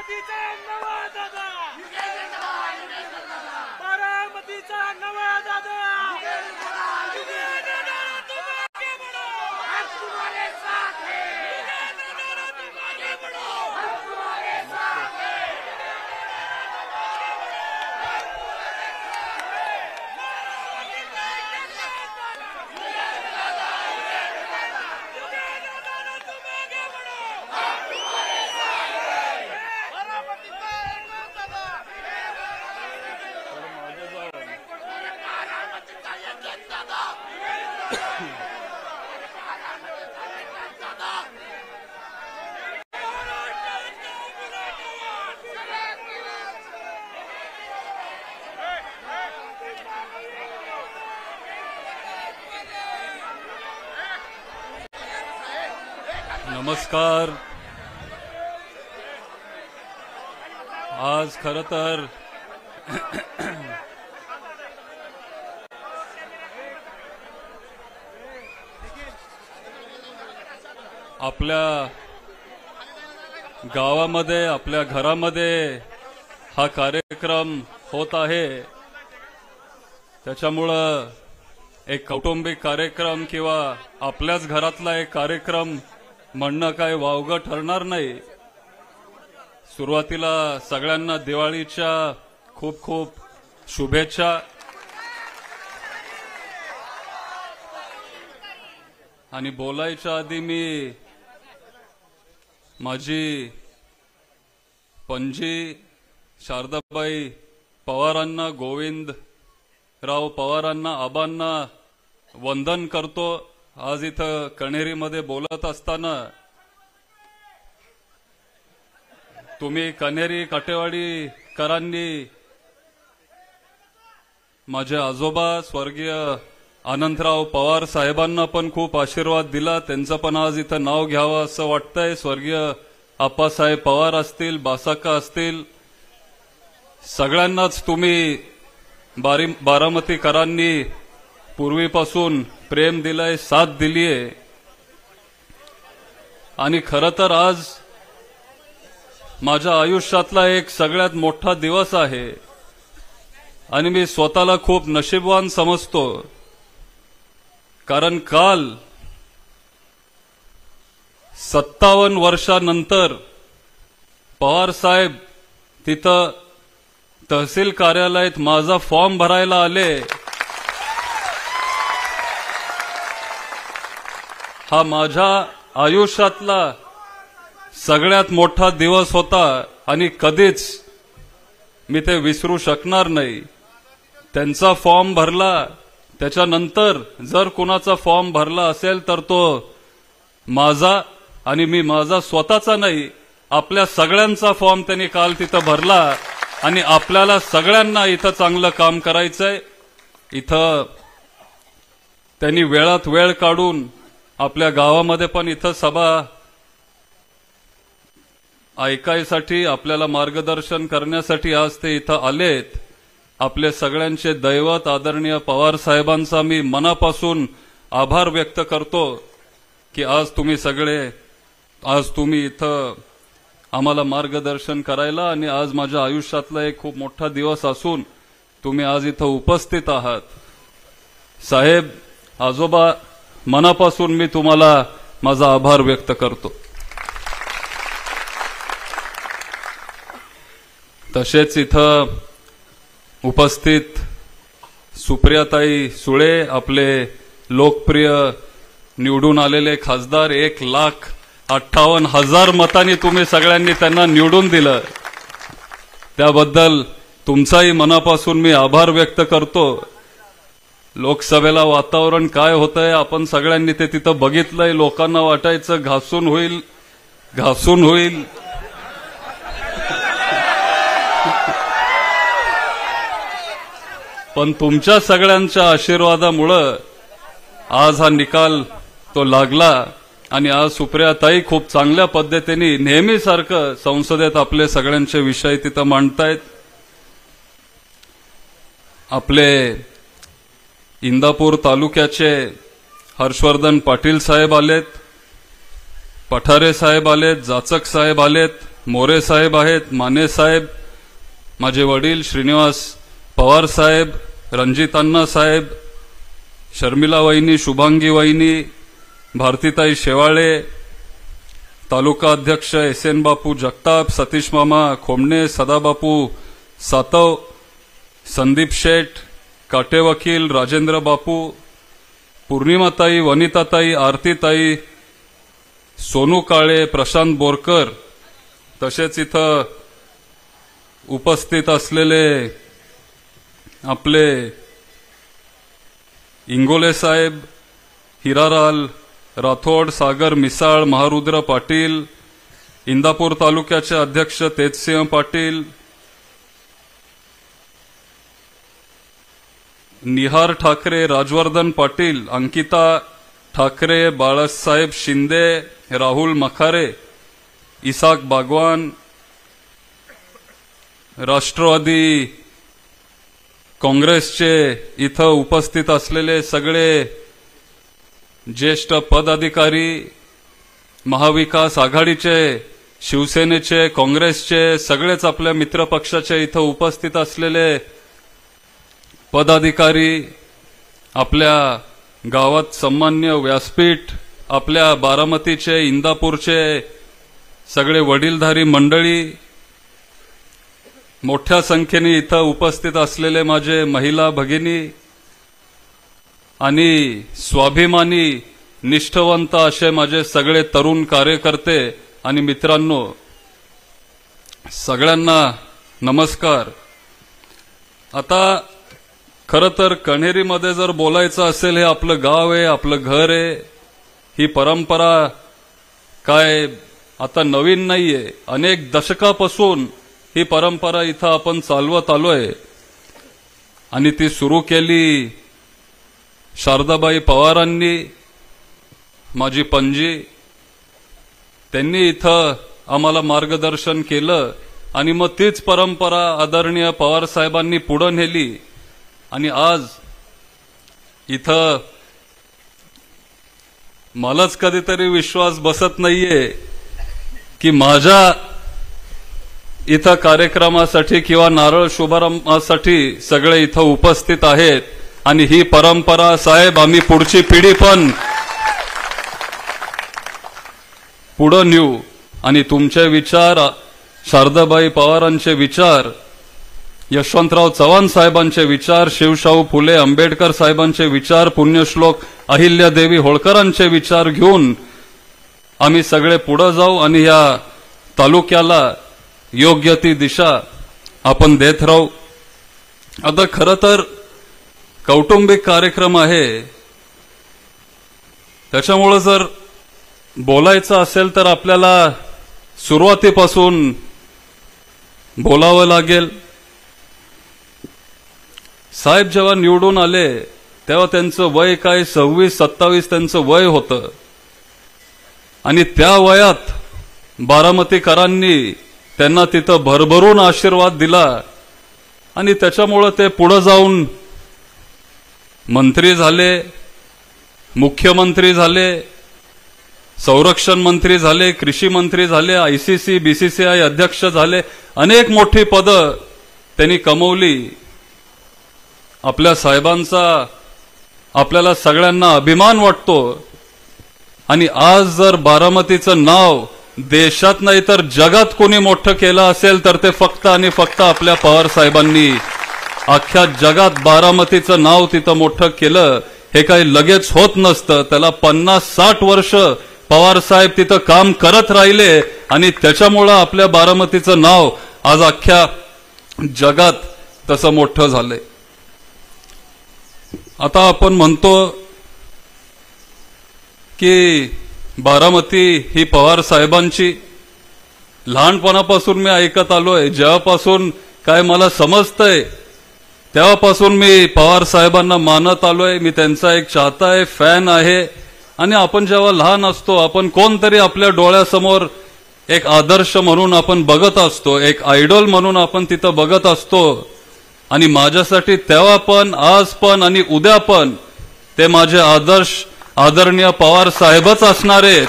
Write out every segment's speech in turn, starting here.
बारामतीचा नवा दादा, बारामतीचा नवा दादा, नमस्कार। आज खरं तर आपल्या गावामध्ये आपल्या घरामध्ये हा कार्यक्रम होत आहे, त्याच्यामुळं एक कौटुंबिक कार्यक्रम किंवा आपल्याच घरातला एक कार्यक्रम म्हणणं काय वावगं ठरणार नाही। सुरुवातीला सगळ्यांना दिवाळीच्या खूप खूप शुभेच्छा। आणि बोलायच्या आधी मी माझी पणजी शारदाबाई पवारांना, गोविंदराव पवारांना, आबांना वंदन करतो। आज इथं कण्हेरीमध्ये बोलत असताना तुम्ही कण्हेरी काटेवाडीकरांनी माझे आजोबा स्वर्गीय अनंतराव पवार साहेबांना पण खूप आशीर्वाद दिला, त्यांचं पण आज इथं नाव घ्यावं असं वाटतंय। स्वर्गीय आप्पासाहेब पवार असतील, बासाका असतील, सगळ्यांनाच तुम्ही बारामतीकरांनी पूर्वीपासून प्रेम दिलंय, साथ दिलीये। आणि खरं तर आज माझ्या आयुष्यातला एक सगळ्यात मोठा दिवस आहे आणि मी स्वतःला खूप नशीबवान समजतो, कारण काल 57 वर्षानंतर पवार साहेब तिथं तहसील कार्यालयात माझा फॉर्म भरायला आले। हा माझ्या आयुष्यातला सगळ्यात मोठा दिवस होता आणि कधीच मी ते विसरू शकणार नाही। त्यांचा फॉर्म भरला, त्याच्यानंतर जर कुणाचा फॉर्म भरला असेल तर तो माझा, आणि मी माझा स्वतःचा नाही, आपल्या सगळ्यांचा फॉर्म त्यांनी काल तिथं भरला। आणि आपल्याला सगळ्यांना इथं चांगलं काम करायचंय। इथं त्यांनी वेळात वेळ काढून आपल्या गावामध्ये पण इथं सभा ऐकायसाठी, आपल्याला मार्गदर्शन करण्यासाठी आज ते इथं आलेत। आपले सगळ्यांचे दैवत आदरणीय पवार साहेबांचा मी मनापासून आभार व्यक्त करतो की आज तुम्ही इथं आम्हाला मार्गदर्शन करायला, आणि आज माझ्या आयुष्यातला एक खूप मोठा दिवस असून तुम्ही आज इथं उपस्थित आहात। साहेब, आजोबा, मनापासून मी तुम्हाला माझा आभार व्यक्त करतो। तसेच इथं उपस्थित सुप्रियाताई सुळे, आपले लोकप्रिय निवडून आलेले खासदार, 1,58,000 मतांनी तुम्ही सगळ्यांनी त्यांना निवडून दिलं, त्याबद्दल तुमचाही मनापासून मी आभार व्यक्त करतो। लोकसभेला वातावरण काय होतंय आपण सगळ्यांनी ते तिथं बघितलंय। लोकांना वाटायचं घासून होईल, पण तुमच्या सगळ्यांच्या आशीर्वादामुळे आज हा निकाल तो लागला आणि आज सुप्रियाताई खूप चांगल्या पद्धतीने नेहमीसारखं संसदेत आपले सगळ्यांचे विषय तिथं मांडतायत। आपले इंदापूर तालुक्याचे हर्षवर्धन पाटील साहेब आलेत, पठारे साहेब आलेत, जाचक साहेब आलेत, मोरे साहेब आहेत, माने साहेब, माझे वडील श्रीनिवास पवार साहेब, रणजितांना साहेब, शर्मिला वहिनी, शुभांगी वहिनी, भारतीताई शेवाळे, तालुका अध्यक्ष एस.एन. बापू जगताप, सतीश मामा खोमणे, सदाबापू सातव, संदीप शेठ, काटे वकील, राजेंद्र बापू, पूर्णिमाताई, वनिताताई, आरतीताई, सोनू काळे, प्रशांत बोरकर, तसेच इथं उपस्थित असलेले आपले इंगोले साहेब, हिरालाल राठोड, सागर मिसाळ, महारुद्र पाटील, इंदापूर तालुक्याचे अध्यक्ष तेजसिंह पाटील, निहार ठाकरे, राजवर्धन पाटील, अंकिता ठाकरे, बाळासाहेब शिंदे, राहुल मखारे, इसाक बागवान, राष्ट्रवादी काँग्रेसचे इथं उपस्थित असलेले सगळे ज्येष्ठ पदाधिकारी, महाविकास आघाडीचे, शिवसेनेचे, काँग्रेसचे, सगळेच आपल्या मित्रपक्षाचे इथं उपस्थित असलेले पदाधिकारी, आपल्या गावात सन्मान्य व्यासपीठ, आपल्या बारामतीचे, इंदापूरचे सगळे वडीलधारी मंडळी, मोठ्या संख्येने इथं उपस्थित असलेले माझे महिला भगिनी आणि स्वाभिमानी निष्ठावंत असे माझे सगळे तरुण कार्यकर्ते आणि मित्रांनो, सगळ्यांना नमस्कार. आता खरं तर कण्हेरीमध्ये जर बोलायचं असेल, हे आपलं गाव आहे, आपलं घर आहे, ही परंपरा काय आता नवीन नाहीये. अनेक दशकापासून ही परंपरा इथं आपण चालवत आलोय आणि ती सुरू केली शारदाबाई पवारांनी, माझी पणजी, त्यांनी इथं आम्हाला मार्गदर्शन केलं आणि मग तीच परंपरा आदरणीय पवार साहेबांनी पुढे नेली आणि आज इथं मलाच कधीतरी विश्वास बसत नाहीये की माझ्या इथं कार्यक्रमासाठी किंवा नारळ शुभारंभासाठी सगळे इथं उपस्थित आहेत आणि ही परंपरा साहेब आम्ही पुढची पिढी पण पुढे नेऊ आणि तुमचे विचार, शारदाबाई पवारांचे विचार, यशवंतराव चव्हाण साहेबांचे विचार, शिवशाहू फुले आंबेडकर साहेबांचे विचार, पुण्यश्लोक अहिल्यादेवी होळकरांचे विचार घेऊन आम्ही सगळे पुढे जाऊ आणि या तालुक्याला योग्य ती दिशा आपण देत राहू. आता खरं तर कौटुंबिक कार्यक्रम आहे, त्याच्यामुळे जर बोलायचं असेल तर आपल्याला सुरुवातीपासून बोलावं लागेल. साहेब जेव्हा निवडून आले तेव्हा त्यांचं वय काय 26-27 त्यांचं वय होतं आणि त्या वयात बारामतीकरांनी त्यांना तिथं भरभरून आशीर्वाद दिला आणि त्याच्यामुळे ते पुढे जाऊन मंत्री झाले, मुख्यमंत्री झाले, संरक्षण मंत्री झाले, कृषी मंत्री झाले, आयसीसी बीसीसीआय अध्यक्ष झाले, अनेक मोठी पदं त्यांनी कमवली. आपल्या साहेबांचा आपल्याला सगळ्यांना अभिमान वाटतो आणि आज जर बारामतीचं नाव देशात नाही तर जगात कोणी मोठं केलं असेल तर ते फक्त आणि फक्त आपल्या पवार साहेबांनी. अख्ख्या जगात बारामतीचं नाव तिथं मोठं केलं हे काही लगेच होत नसतं. त्याला 50-60 वर्ष पवार साहेब तिथं काम करत राहिले आणि त्याच्यामुळं आपल्या बारामतीचं नाव आज अख्ख्या जगात तसं मोठं झालंय. आता आपण म्हणतो की बारामती ही पवार साहेबांची, लहानपणापासून मी ऐकत आलोय, जेव्हापासून काय मला समजतंय तेव्हापासून मी पवार साहेबांना मानत आलोय. मी त्यांचा एक चाहता आहे, फॅन आहे. आणि आपण जेव्हा लहान असतो आपण कोणतरी आपल्या डोळ्यासमोर एक आदर्श म्हणून आपण बघत असतो, एक आयडॉल म्हणून आपण तिथं बघत असतो. आणि माझ्यासाठी तेव्हा पण, आज पण आणि उद्या पण ते माझे आदर्श आदरणीय पवार साहेबच असणार आहेत.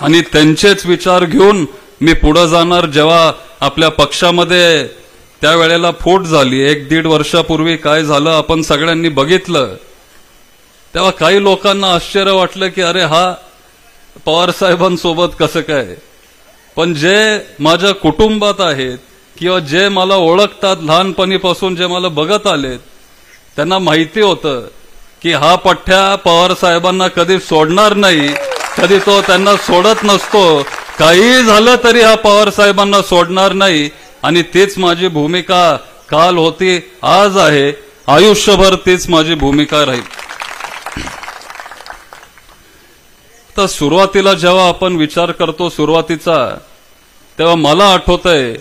आणि त्यांचेच विचार घेऊन मी पुढे जाणार. जेव्हा आपल्या पक्षामध्ये त्यावेळेला फूट झाली 1-1.5 वर्षापूर्वी काय झालं आपण सगळ्यांनी बघितलं, तेव्हा काही लोकांना आश्चर्य वाटलं की अरे हा पवार साहेबांसोबत कसं काय. पण जे माझ्या कुटुंबात आहेत किंवा जे मला ओळखतात लहानपणीपासून जे मला बघत आलेत त्यांना माहिती होतं की हा पठ्ठ्या पवार साहेबांना कधी सोडणार नाही, कधी तो त्यांना सोडत नसतो. काही झालं तरी हा पवार साहेबांना सोडणार नाही. आणि तीच माझी भूमिका काल होती, आज आहे, आयुष्यभर तीच माझी भूमिका राहील. तर सुरुवातीला जेव्हा आपण विचार करतो सुरुवातीचा, तेव्हा मला आठवतंय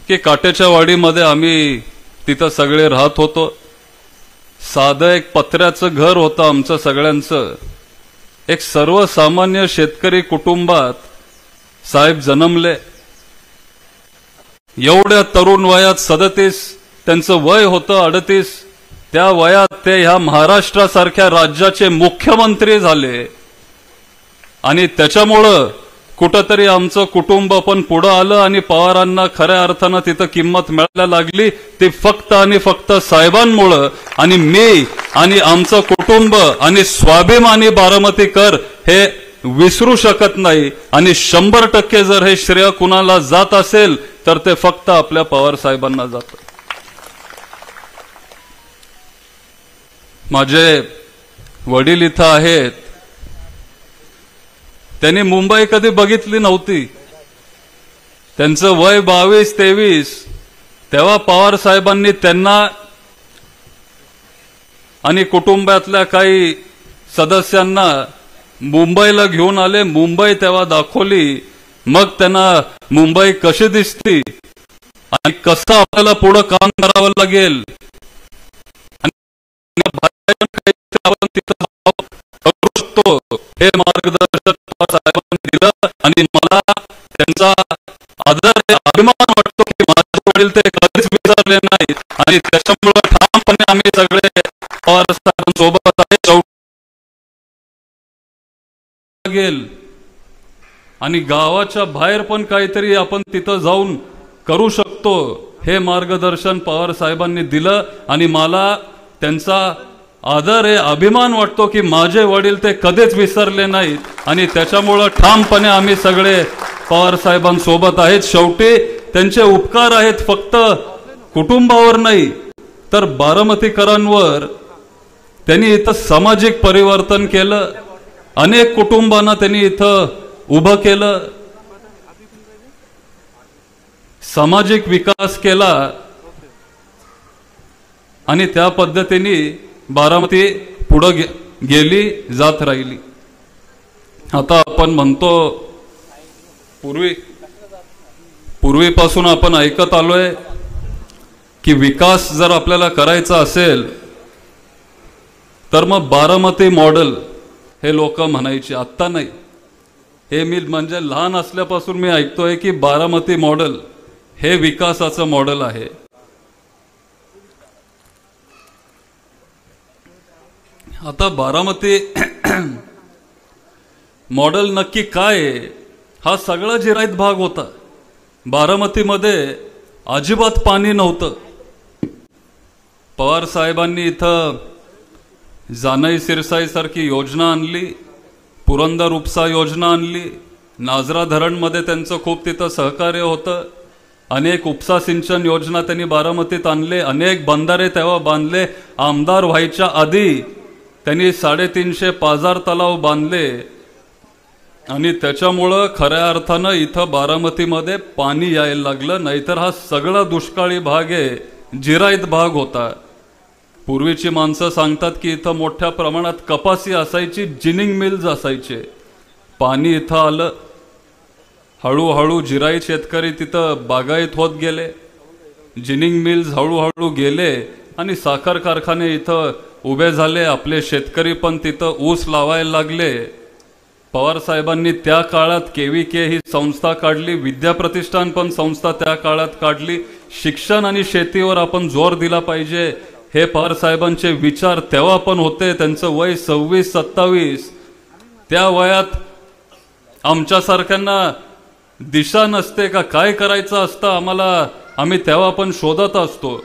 की काटेच्या वाडीमध्ये आम्ही तिथं सगळे राहत होतो. साधं एक पत्र्याचं घर होतं आमचं सगळ्यांचं. एक सर्वसामान्य शेतकरी कुटुंबात साहेब जन्मले. एवढ्या तरुण वयात 37 त्यांचं वय होतं 38. त्या वयात ते ह्या महाराष्ट्रासारख्या राज्याचे मुख्यमंत्री झाले. आणि त्याच्यामुळं कुठंतरी आमचं कुटुंब पण पुढं आलं आणि पवारांना खऱ्या अर्थानं तिथं किंमत मिळायला लागली. ती फक्त आणि फक्त साहेबांमुळं. आणि मी आणि आमचं कुटुंब आणि स्वाभिमानी बारामतीकर हे विसरू शकत नाही. आणि 100% जर हे श्रेय कुणाला जात असेल तर ते फक्त आपल्या पवार साहेबांना जातं. माझे वडील इथं आहेत. त्यांनी मुंबई कधी बघितली नव्हती. त्यांचं वय 22-23. तेव्हा पवार साहेबांनी त्यांना आणि कुटुंबातल्या काही सदस्यांना मुंबईला घेऊन आले. मुंबई तेव्हा दाखवली. मग त्यांना मुंबई कशी दिसती आणि कसं आपल्याला पुढे काम करावं लागेल आपण तिथं करू शकतो हे मार्गदर्शन साहेबांनी दिलं. आणि मला त्यांचा आदर अभिमान वाटतो की माझे वडील ते कधीच विसरले नाहीत. आणि त्याच्यामुळे ठामपणे आम्ही सगळे पवार साहेबांसोबत आहे. आणि गावाच्या बाहेर पण काहीतरी आपण तिथं जाऊन करू शकतो हे मार्गदर्शन पवार साहेबांनी दिलं. आणि मला त्यांचा आदर आहे, अभिमान वाटतो की माझे वडील ते कधीच विसरले नाहीत. आणि त्याच्यामुळं ठामपणे आम्ही सगळे पवार साहेबांसोबत आहेत. शेवटी त्यांचे उपकार आहेत फक्त कुटुंबावर नाही तर बारामतीकरांवर. त्यांनी इथं सामाजिक परिवर्तन केलं. अनेक कुटुंबांना त्यांनी इथं उभं केलं. सामाजिक विकास केला. आणि त्या पद्धतीने बारामती पुढे गेली जात राहिली. आता आपण म्हणतो पूर्वीपासून आपण ऐकत आलोय की विकास जर आपल्याला करायचा असेल तर मग बारामती मॉडेल हे लोक म्हणायचे. आत्ता नाही, हे मी म्हणजे लहान असल्यापासून मी ऐकतोय की बारामती मॉडेल हे विकासाचं मॉडेल आहे. आता बारामती मॉडेल नक्की काय आहे? हा सगळा जिरायत भाग होता. बारामतीमध्ये अजिबात पाणी नव्हतं. पवार साहेबांनी इथं जानाई सिरसाई सारखी योजना आणली, पुरंदर उपसा योजना आणली. नाजरा धरणमध्ये त्यांचं खूप तिथं सहकार्य होतं. अनेक उपसा सिंचन योजना त्यांनी बारामतीत आणले. अनेक बंधारे तेव्हा बांधले. आमदार व्हायच्या आधी त्यांनी 350 पाझर तलाव बांधले. आणि त्याच्यामुळं खऱ्या अर्थानं इथं बारामतीमध्ये पाणी यायला लागलं. नाहीतर हा सगळा दुष्काळी भाग आहे, जिरायत भाग होता. पूर्वीची माणसं सांगतात की इथं मोठ्या प्रमाणात कपासी असायची, जिनिंग मिल्स असायचे. पाणी इथं आलं. हळूहळू जिरायत शेतकरी तिथं बागायत होत गेले. जिनिंग मिल्स हळूहळू गेले आणि साखर कारखाने इथं उभे झाले. आपले शेतकरी पण तिथं ऊस लावायला लागले. पवार साहेबांनी त्या काळात KVK ही संस्था काढली. विद्या प्रतिष्ठान पण संस्था त्या काळात काढली. शिक्षण आणि शेतीवर आपण जोर दिला पाहिजे हे पवार साहेबांचे विचार तेव्हा पण होते. त्यांचं वय 26-27. त्या वयात आमच्यासारख्यांना दिशा नसते का काय करायचं असतं आम्हाला, आम्ही तेव्हा पण शोधत असतो.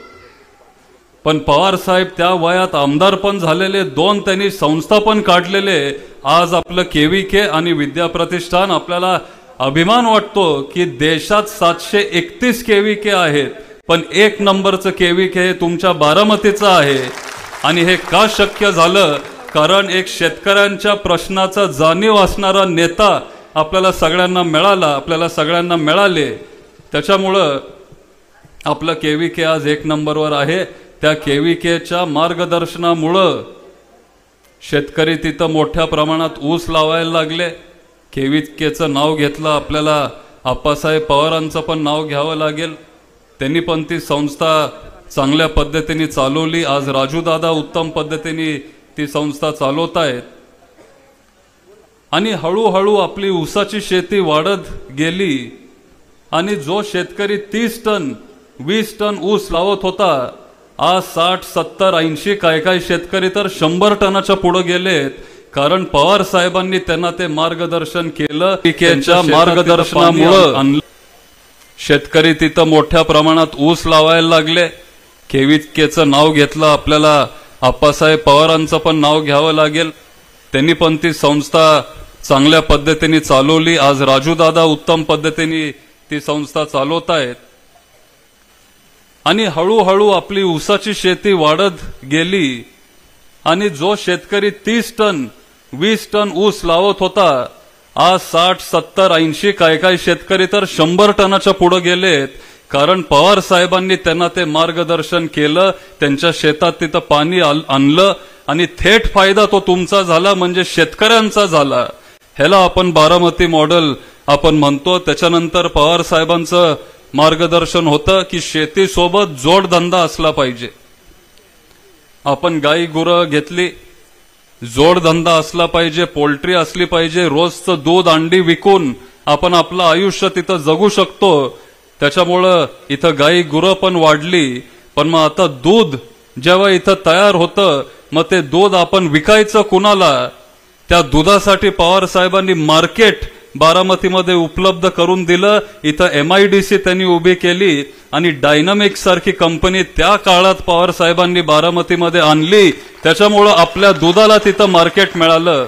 पण पवार साहेब त्या वयात आमदार पण झालेले, 2 त्यांनी संस्था पण काढलेले. आज आपलं केव्हीके आणि विद्या प्रतिष्ठान, आपल्याला अभिमान वाटतो की देशात 731 केव्हीके आहेत, पण 1 नंबरचं केव्हीके हे तुमच्या बारामतीचं आहे. आणि हे का शक्य झालं? कारण एक शेतकऱ्यांच्या प्रश्नाचा जाणीव असणारा नेता आपल्याला सगळ्यांना मिळाला, आपल्याला सगळ्यांना मिळाले. त्याच्यामुळं आपलं केव्हीके आज 1 नंबरवर आहे. त्या केव्हीकेच्या मार्गदर्शनामुळं शेतकरी तिथं मोठ्या प्रमाणात ऊस लावायला लागले. केव्हीकेचं नाव घेतलं, आपल्याला आप्पासाहेब पवारांचं पण नाव घ्यावं लागेल. त्यांनी पण ती संस्था चांगल्या पद्धतीने चालवली. आज राजूदादा उत्तम पद्धतीने ती संस्था चालवत आहेत. आणि हळूहळू आपली ऊसाची शेती वाढत गेली. आणि जो शेतकरी 30 टन 20 टन ऊस लावत होता, आज 60, 70, 80, काय शेतकरी तर 100 टनाच्या पुढे गेलेत. कारण पवार साहेबांनी त्यांना ते मार्गदर्शन केलं. त्यांच्या मार्गदर्शनामुळे शेतकरी तिथं मोठ्या प्रमाणात ऊस लावायला लागले. केव्हीकेचं नाव घेतलं, आपल्याला आप्पासाहेब पवारांचं पण नाव घ्यावं लागेल. त्यांनी पण ती संस्था चांगल्या पद्धतीने चालवली. आज राजूदादा उत्तम पद्धतीने ती संस्था चालवत आहेत. आणि हळूहळू आपली ऊसाची शेती वाढत गेली. आणि जो शेतकरी 30 टन 20 टन ऊस लावत होता, आज 60, 70, 80, काय शेतकरी तर 100 टनाच्या पुढे गेलेत. कारण पवार साहेबांनी त्यांना ते मार्गदर्शन केलं, त्यांच्या शेतात तिथं पाणी आणलं आणि थेट फायदा तो तुमचा झाला, म्हणजे शेतकऱ्यांचा झाला. ह्याला आपण बारामती मॉडेल आपण म्हणतो. त्याच्यानंतर पवार साहेबांचं मार्गदर्शन होतं की शेतीसोबत जोडधंदा असला पाहिजे. आपण गाई गुरं घेतली, जोडधंदा असला पाहिजे, पोल्ट्री असली पाहिजे. रोजचं दूध अंडी विकून आपण आपलं आयुष्य तिथं जगू शकतो. त्याच्यामुळं इथं गाई गुरं पण वाढली. पण मग आता दूध जेव्हा इथं तयार होतं, मग ते दूध आपण विकायचं कुणाला? त्या दुधासाठी पवार साहेबांनी मार्केट बारामतीमध्ये उपलब्ध करून दिलं. इथं MIDC त्यांनी उभी केली आणि डायनामिक सारखी कंपनी त्या काळात पवार साहेबांनी बारामतीमध्ये आणली. त्याच्यामुळं आपल्या दुधाला तिथं मार्केट मिळालं.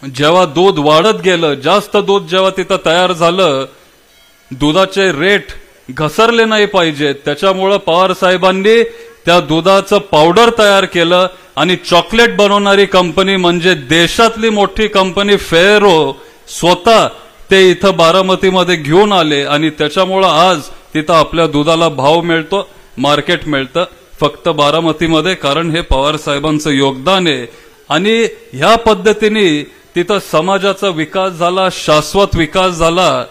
जेव्हा दूध वाढत गेलं, जास्त दूध जेव्हा तिथं तयार झालं, दुधाचे रेट घसरले नाही पाहिजेत. त्याच्यामुळं पवार साहेबांनी त्या दुधाचं पावडर तयार केलं आणि चॉकलेट बनवणारी कंपनी म्हणजे देशातली मोठी कंपनी फेरो स्वतः ते इथं बारामतीमध्ये घेऊन आले. आणि त्याच्यामुळं आज तिथं आपल्या दुधाला भाव मिळतो, मार्केट मिळतं फक्त बारामतीमध्ये. कारण हे पवार साहेबांचं योगदान आहे. आणि ह्या पद्धतीने तिथं समाजाचा विकास झाला, शाश्वत विकास झाला.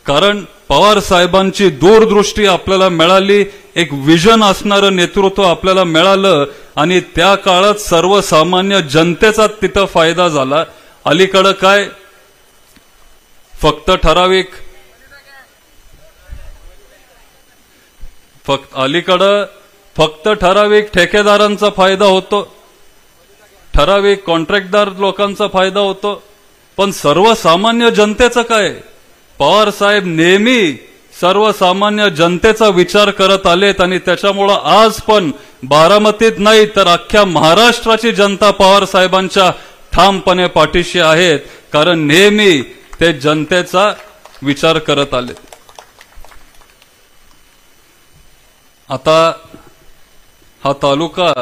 कारण पवार साहेबांची दूरदृष्टी आपल्याला मिळाली, एक विजन असणारं नेतृत्व आपल्याला मिळालं. आणि त्या काळात सर्वसामान्य जनतेचा तिथं फायदा झाला. अलीकडं काय फक्त ठराविक ठेकेदारांचा फायदा होतो, ठराविक कॉन्ट्रॅक्टदार लोकांचा फायदा होतो. पण सर्वसामान्य जनतेचं काय? पवार साहेब नेहमी सर्वसामान्य जनतेचा विचार करत आलेत. आणि त्याच्यामुळं आज पण बारामतीत नाही तर अख्ख्या महाराष्ट्राची जनता पवार साहेबांच्या ठामपणे पाठीशी आहेत. कारण नेहमी ते जनतेचा विचार करत आले. आता हा तालुका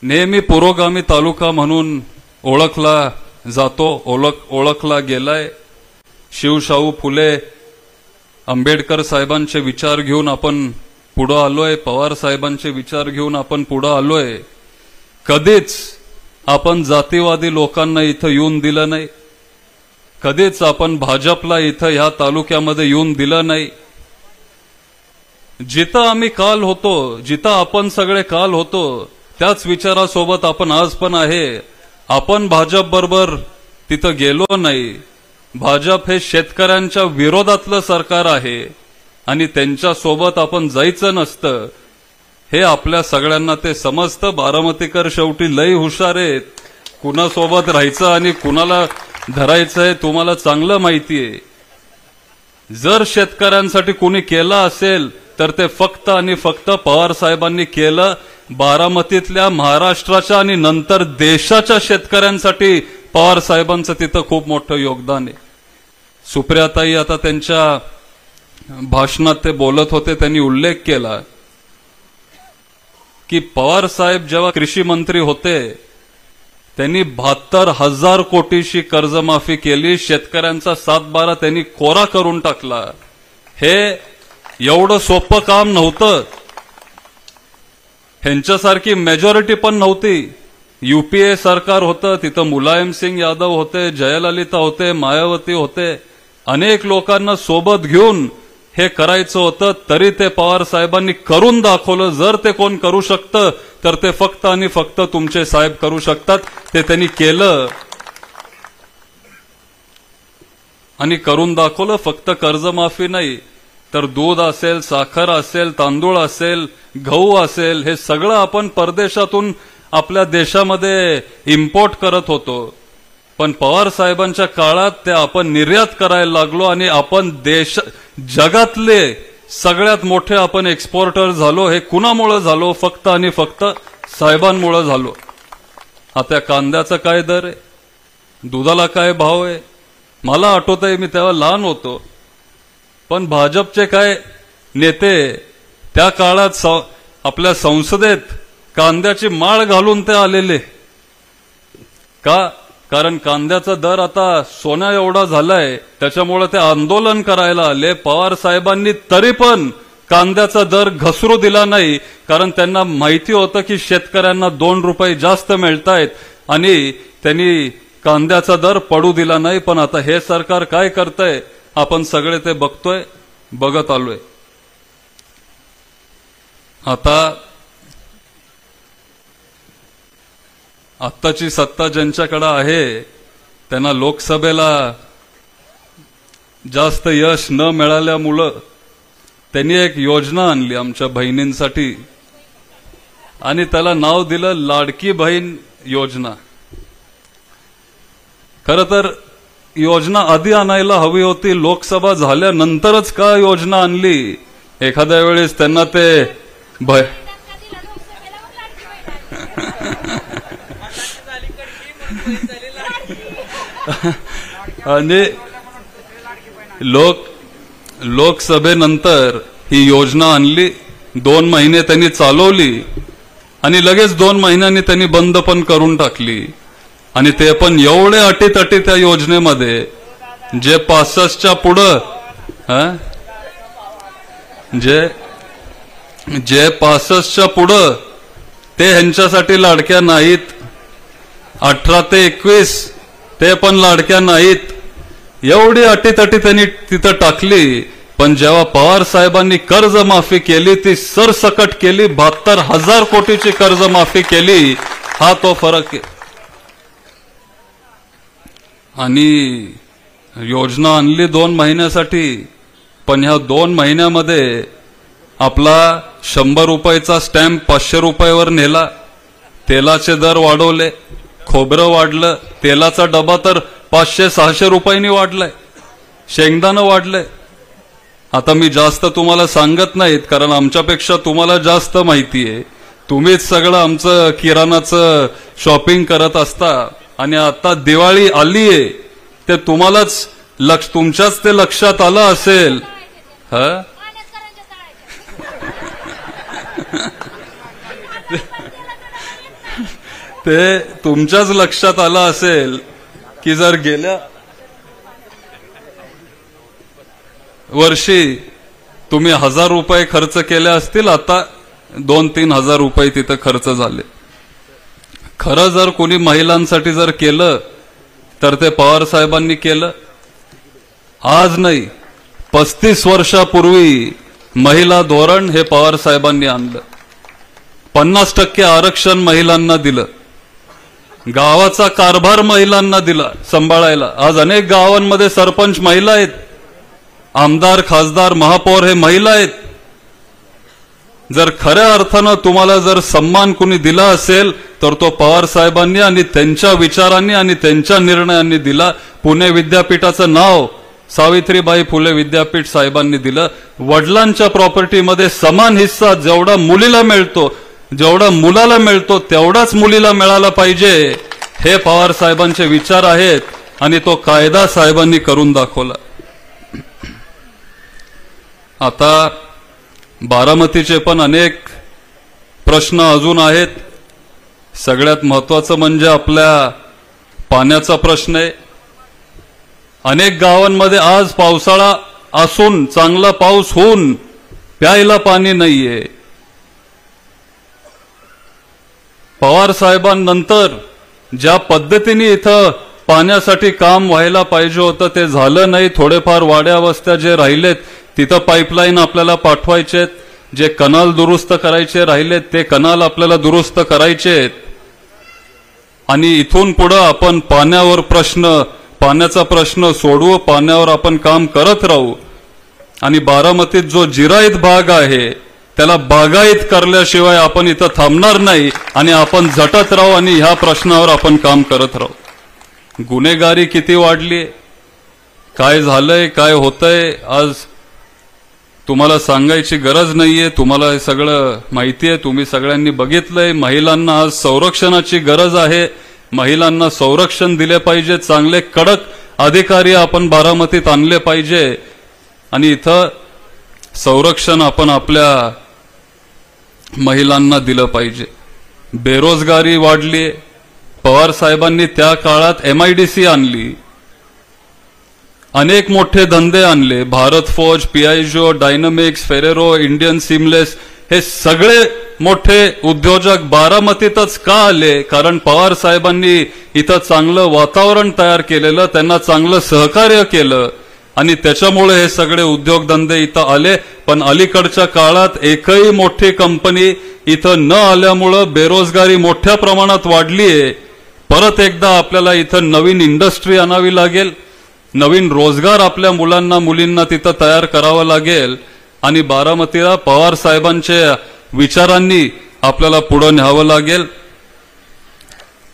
नेहमी पुरोगामी तालुका म्हणून ओळखला जातो, ओळखला गेलाय. शिवशाहू फुले आंबेडकर साहेबांचे विचार घेऊन आपण पुढे आलोय, पवार साहेबांचे विचार घेऊन आपण पुढे आलोय. कधीच आपण जातीवादी लोकांना इथं येऊन दिलं नाही, कधीच आपण भाजपला इथं ह्या तालुक्यामध्ये येऊन दिलं नाही. जिथं आम्ही काल होतो, जिथं आपण सगळे काल होतो, त्याच विचारासोबत आपण आज पण आहे. आपण भाजप बरोबर तिथं गेलो नाही. भाजप हे शेतकऱ्यांच्या विरोधातलं सरकार आहे आणि त्यांच्या सोबत आपण जायचं नसतं. हे आपल्या सगळ्यांना ते समजतं. बारामतीकर शेवटी लई हुशार आहेत. कुणासोबत राहायचं आणि कुणाला धरायचं आहे तुम्हाला चांगलं माहिती आहे. जर शेतकऱ्यांसाठी कोणी केलं असेल तर ते फक्त आणि फक्त पवार साहेबांनी केलं. बारामतीतल्या महाराष्ट्राच्या आणि नंतर देशाच्या शेतकऱ्यांसाठी पवार साहेबांचं तिथं खूप मोठं योगदान आहे. सुप्रियाताई आता त्यांच्या भाषणात ते बोलत होते, त्यांनी उल्लेख केला की पवार साहेब जेव्हा कृषी मंत्री होते त्यांनी 72,000 कोटीची कर्जमाफी केली. शेतकऱ्यांचा 7-12 त्यांनी कोरा करून टाकला. हे एवढं सोपं काम नव्हतं. ह्यांच्यासारखी मेजॉरिटी पण नव्हती. यूपीए सरकार होतं, तिथं मुलायम सिंग यादव होते, जयललिता होते, मायावती होते. अनेक लोकांना सोबत घेऊन हे करायचं होतं, तरी ते पवार साहेबांनी करून दाखवलं. जर ते कोण करू शकतं तर ते फक्त आणि फक्त तुमचे साहेब करू शकतात. ते त्यांनी केलं आणि करून दाखवलं. फक्त कर्जमाफी नाही तर दूध असेल, साखर असेल, तांदूळ असेल, गहू असेल, हे सगळं आपण परदेशातून आपल्या देशामध्ये इम्पोर्ट करत होतो. पण पवार साहेबांच्या काळात ते आपण निर्यात करायला लागलो आणि आपण जगातले सगळ्यात मोठे आपण एक्सपोर्टर झालो. हे कुणामुळे झालो? फक्त आणि फक्त साहेबांमुळे झालो. आता कांद्याचा काय दर आहे, दुधाला काय भाव आहे? मला आठवतंय मी तेव्हा लहान होतो, पण भाजपचे काय नेते त्या काळात आपल्या संसदेत कांद्याची माळ घालून ते आलेले. का? कारण कांद्याचा दर आता सोन्या एवढा झालाय, त्याच्यामुळे ते आंदोलन करायला आले. पवार साहेबांनी तरी पण कांद्याचा दर घसरू दिला नाही, कारण त्यांना माहिती होतं की शेतकऱ्यांना 2 रुपये जास्त मिळतायत आणि त्यांनी कांद्याचा दर पडू दिला नाही. पण आता हे सरकार काय करतंय आपण सगळे ते बघतोय, बघत आलोय. आत्ताची सत्ता ज्यांच्याकडे आहे त्यांना लोकसभेला जास्त यश न मिळाल्यामुळं त्यांनी एक योजना आणली आमच्या बहिणींसाठी आणि त्याला नाव दिलं लाडकी बहीण योजना. खरं तर योजना आधी आणायला हवी होती, लोकसभा झाल्यानंतरच का योजना आणली? एखाद्या वेळेस त्यांना ते आणि लोकसभेनंतर ही योजना आणली. 2 महिने त्यांनी चालवली आणि लगेच 2 महिन्यांनी त्यांनी बंद पण करून टाकली. आणि ते पण एवढे अटीतटी त्या योजनेमध्ये जे 65च्या पुढं जे 65च्या पुढं ते ह्यांच्यासाठी लाडक्या नाहीत. 18 ते 21 ते पण लाडक्या नाहीत. एवढी अटीतटी त्यांनी तिथं टाकली. पण जेव्हा पवार साहेबांनी कर्जमाफी केली ती सरसकट केली. 72,000 कोटीची कर्जमाफी केली. हा तो फरक आहे. आणि योजना आणली 2 महिन्यासाठी, पण ह्या 2 महिन्यामध्ये आपला 100 रुपयाचा स्टॅम्प 500 रुपयावर नेला. तेलाचे दर वाढवले, खोबरं वाढलं, तेलाचा डबा तर 500-600 रुपयांनी वाढलाय, शेंगदाणं वाढलंय. आता मी जास्त तुम्हाला सांगत नाहीत कारण आमच्यापेक्षा तुम्हाला जास्त माहिती आहे. तुम्हीच सगळं आमचं किराणाचं शॉपिंग करत असता आणि आता दिवाळी आलीये ते तुम्हालाच तुमच्याच ते लक्षात आलं असेल. ते तुमच्याच लक्षात आलं असेल की जर गेल्या वर्षी तुम्ही 1000 रुपये खर्च केले असतील, आता 2-3 हजार रुपये तिथं खर्च झाले. खरं जर कोणी महिलांसाठी जर केलं तर ते पवार साहेबांनी केलं. आज नाही, 35 वर्षापूर्वी महिला धोरण हे पवार साहेबांनी आणलं. 50% आरक्षण महिलांना दिलं. गावाचा कारभार महिलांना दिला सांभाळायला. आज अनेक गावांमध्ये सरपंच महिला आहेत, आमदार, खासदार, महापौर हे महिला आहेत. जर खऱ्या अर्थानं तुम्हाला जर सन्मान कुणी दिला असेल तर तो पवार साहेबांनी आणि त्यांच्या विचारांनी आणि त्यांच्या निर्णयांनी दिला. पुणे विद्यापीठाचं नाव सावित्रीबाई फुले विद्यापीठ साहेबांनी दिलं. वडिलांच्या प्रॉपर्टीमध्ये समान हिस्सा जेवढा मुलीला मिळतो, जेवढा मुलाला मिळतो तेवढाच मुलीला मिळाला पाहिजे, हे पवार साहेबांचे विचार आहेत आणि तो कायदा साहेबांनी करून दाखवला. आता बारामतीचे पण अनेक प्रश्न अजून आहेत. सगळ्यात महत्वाचं म्हणजे आपल्या पाण्याचा प्रश्न आहे. अनेक गावांमध्ये आज पावसाळा असून, चांगला पाऊस होऊन प्यायला पाणी नाहीये. पवार साहेबांनंतर ज्या पद्धतीने इथं पाण्यासाठी काम व्हायला पाहिजे होतं ते झालं नाही. थोडेफार वाड्या वस्त्या जे राहिलेत तिथं पाईपलाईन आपल्याला पाठवायचेत, जे कनाल दुरुस्त करायचे राहिलेत ते कनाल आपल्याला दुरुस्त करायचेत. आणि इथून पुढे आपण पाण्याचा प्रश्न सोडवू, पाण्यावर आपण काम करत राहू. आणि बारामतीत जो जिरायत भाग आहे त्याला बागायत करल्याशिवाय आपण इथं थांबणार नाही आणि आपण झटत राहू आणि ह्या प्रश्नावर आपण काम करत राहू. गुन्हेगारी किती वाढली, काय झालंय, काय होतंय, आज तुम्हाला सांगायची गरज नाहीये. तुम्हाला हे सगळं माहिती आहे, तुम्ही सगळ्यांनी बघितलंय. महिलांना आज संरक्षणाची गरज आहे. महिलांना संरक्षण दिले पाहिजे. चांगले कडक अधिकारी आपण बारामतीत आणले पाहिजे आणि इथं संरक्षण आपण आपल्या महिलांना दिलं पाहिजे. बेरोजगारी वाढली. पवार साहेबांनी त्या काळात MIDC आणली, अनेक मोठे धंदे आणले. Bharat forge, Piaggio, dynamics, Ferrero, Indian seamless, हे सगळे मोठे उद्योजक बारामतीतच का आले? कारण पवार साहेबांनी इथं चांगलं वातावरण तयार केलेलं, त्यांना चांगलं सहकार्य केलं आणि त्याच्यामुळे हे सगळे उद्योगधंदे इथं आले. पण अलीकडच्या काळात एकही मोठी कंपनी इथं न आल्यामुळे बेरोजगारी मोठ्या प्रमाणात वाढली आहे. परत एकदा आपल्याला इथं नवीन इंडस्ट्री आणावी लागेल, नवीन रोजगार आपल्या मुलांना मुलींना तिथं तयार करावं लागेल आणि बारामतीला पवार साहेबांच्या विचारांनी आपल्याला पुढे न्यावं लागेल.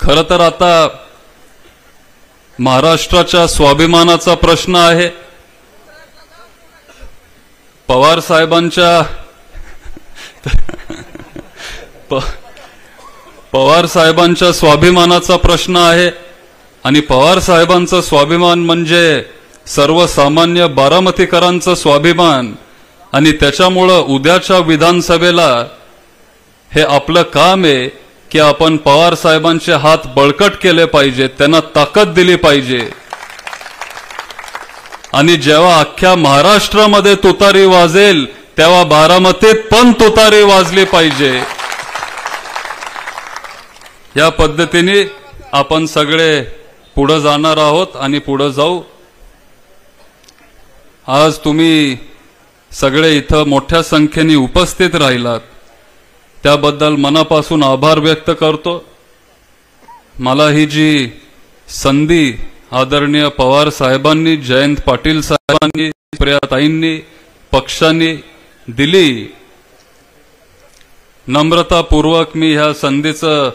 खरं तर आता महाराष्ट्राच्या स्वाभिमानाचा प्रश्न आहे. पवार साहेबांच्या स्वाभिमानाचा प्रश्न आहे आणि पवार साहेबांचा स्वाभिमान म्हणजे सर्वसामान्य बारामतीकरांचा स्वाभिमान. आणि त्याच्यामुळं उद्याच्या विधानसभेला हे आपलं काम आहे की आपण पवार साहेबांचे हात बळकट केले पाहिजेत, त्यांना ताकद दिली पाहिजे. आणि जेव्हा अख्ख्या महाराष्ट्रामध्ये तुतारी वाजेल तेव्हा बारामतीत पण तुतारी वाजली पाहिजे. या पद्धतीने आपण सगळे पुढे जाणार आहोत आणि पुढे जाऊ. आज तुम्ही सगळे इथं मोठ्या संख्येने उपस्थित राहिलात त्याबद्दल मनापासून आभार व्यक्त करतो. मला ही जी संधी आदरणीय पवार साहेबांनी, जयंत पाटील साहेबांनी, प्रियाताईंनी, पक्षांनी दिली, नम्रतापूर्वक मी ह्या संधीचा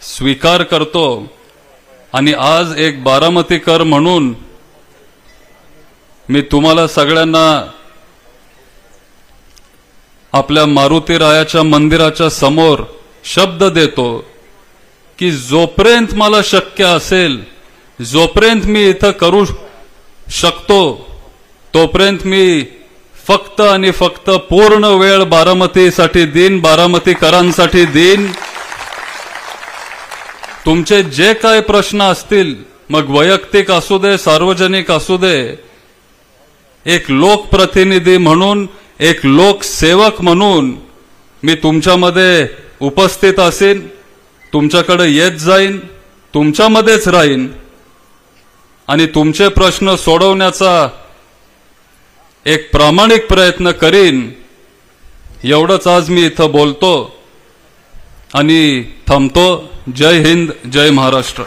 स्वीकार करतो. आणि आज एक बारामतीकर म्हणून मी तुम्हाला सगळ्यांना आपल्या मारुतीरायाच्या मंदिराच्या समोर शब्द देतो की जोपर्यंत मला शक्य असेल, जोपर्यंत मी इथं करू शकतो, तोपर्यंत मी फक्त आणि फक्त पूर्ण वेळ बारामतीसाठी देईन, बारामतीकरांसाठी देईन. तुमचे जे काय प्रश्न असतील, मग वैयक्तिक असू दे, सार्वजनिक असू दे, एक लोकप्रतिनिधी म्हणून, एक लोकसेवक म्हणून मी तुमच्यामध्ये उपस्थित असेन, तुमच्याकडे येत जाईन, तुमच्यामध्येच राहीन आणि तुमचे प्रश्न सोडवण्याचा एक प्रामाणिक प्रयत्न करीन. एवढंच आज मी इथं बोलतो आणि थांबतो. जय हिंद, जय महाराष्ट्र.